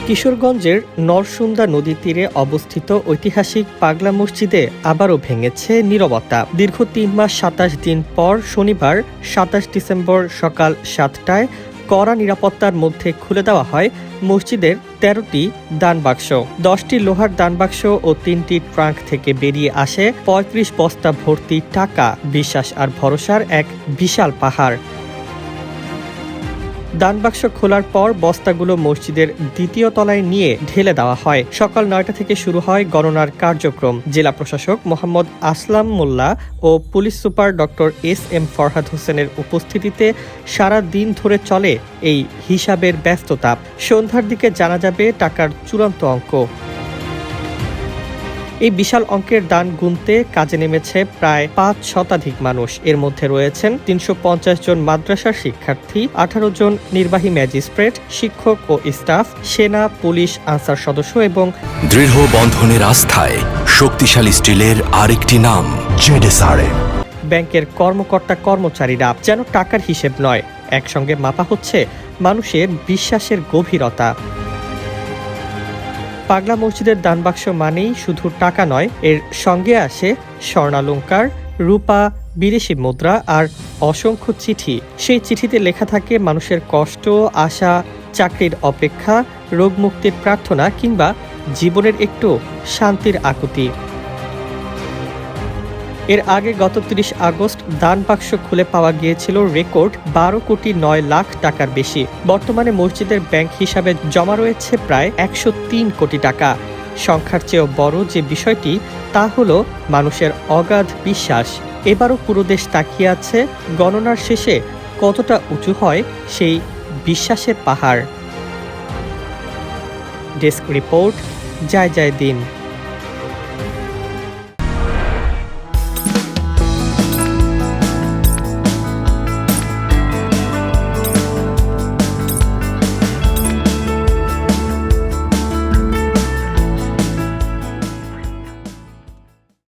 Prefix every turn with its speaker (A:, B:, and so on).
A: কিশোরগঞ্জের নরসুন্দা নদীর তীরে অবস্থিত ঐতিহাসিক পাগলা মসজিদে আবারও ভেঙেছে নীরবতা। দীর্ঘ ৩ মাস ২৭ দিন পর শনিবার ২৭ ডিসেম্বর সকাল ৭টায় কড়া নিরাপত্তার মধ্যে খুলে দেওয়া হয় মসজিদের ১৩টি দানবাক্স। ১০টি লোহার দানবাক্স ও ৩টি ট্রাঙ্ক থেকে বেরিয়ে আসে ৩৫ বস্তা ভর্তি টাকা, বিশ্বাস আর ভরসার এক বিশাল পাহাড়। দানবাক্স খোলার পর বস্তাগুলো মসজিদের দ্বিতীয় তলায় নিয়ে ঢেলে দেওয়া হয়। সকাল ৯টা থেকে শুরু হয় গণনার কার্যক্রম। জেলা প্রশাসক মোহাম্মদ আসলাম মোল্লা ও police super doctor S M. Farhad হোসেনের উপস্থিতিতে সারা দিন ধরে চলে এই হিসাবের ব্যস্ততা। সন্ধ্যার দিকে জানা যাবে টাকার চূড়ান্ত অঙ্ক। এই বিশাল অঙ্কের দান গুনতে কাজে নেমেছে প্রায় ৫ শতাধিক মানুষ। এর মধ্যে রয়েছেন ৩৫০ জন মাদ্রাসার শিক্ষার্থী, ১৮ জন নির্বাহী ম্যাজিস্ট্রেট, শিক্ষক ও স্টাফ, সেনা, পুলিশ, আনসার সদস্য এবং
B: দৃঢ় বন্ধনের আস্থায় শক্তিশালী স্টিলের আরেকটি নাম জেডএসআরএম।
A: ব্যাংকের কর্মকর্তা কর্মচারীরা যেন টাকার হিসেব নয়, একসঙ্গে মাপা হচ্ছে মানুষের বিশ্বাসের গভীরতা। পাগলা মসজিদের দানবাক্স মানেই শুধু টাকা নয়, এর সঙ্গে আসে স্বর্ণালংকার, রূপা, বিদেশি মুদ্রা আর অসংখ্য চিঠি। সেই চিঠিতে লেখা থাকে মানুষের কষ্ট, আশা, চাকরির অপেক্ষা, রোগমুক্তির প্রার্থনা কিংবা জীবনের একটু শান্তির আকুতি। এর আগে গত ৩০ আগস্ট দানবাক্স খুলে পাওয়া গিয়েছিল রেকর্ড ১২ কোটি ৯ লাখ টাকার বেশি। বর্তমানে মসজিদের ব্যাংক হিসাবে জমা রয়েছে প্রায় ১০৩ কোটি টাকা। সংখ্যার চেয়েও বড় যে বিষয়টি, তা হলো মানুষের অগাধ বিশ্বাস। এবারও পুরো দেশ তাকিয়ে আছে গণনার শেষে কতটা উঁচু হয় সেই বিশ্বাসের পাহাড়। ডেস্ক রিপোর্ট, জয় জয় দিন।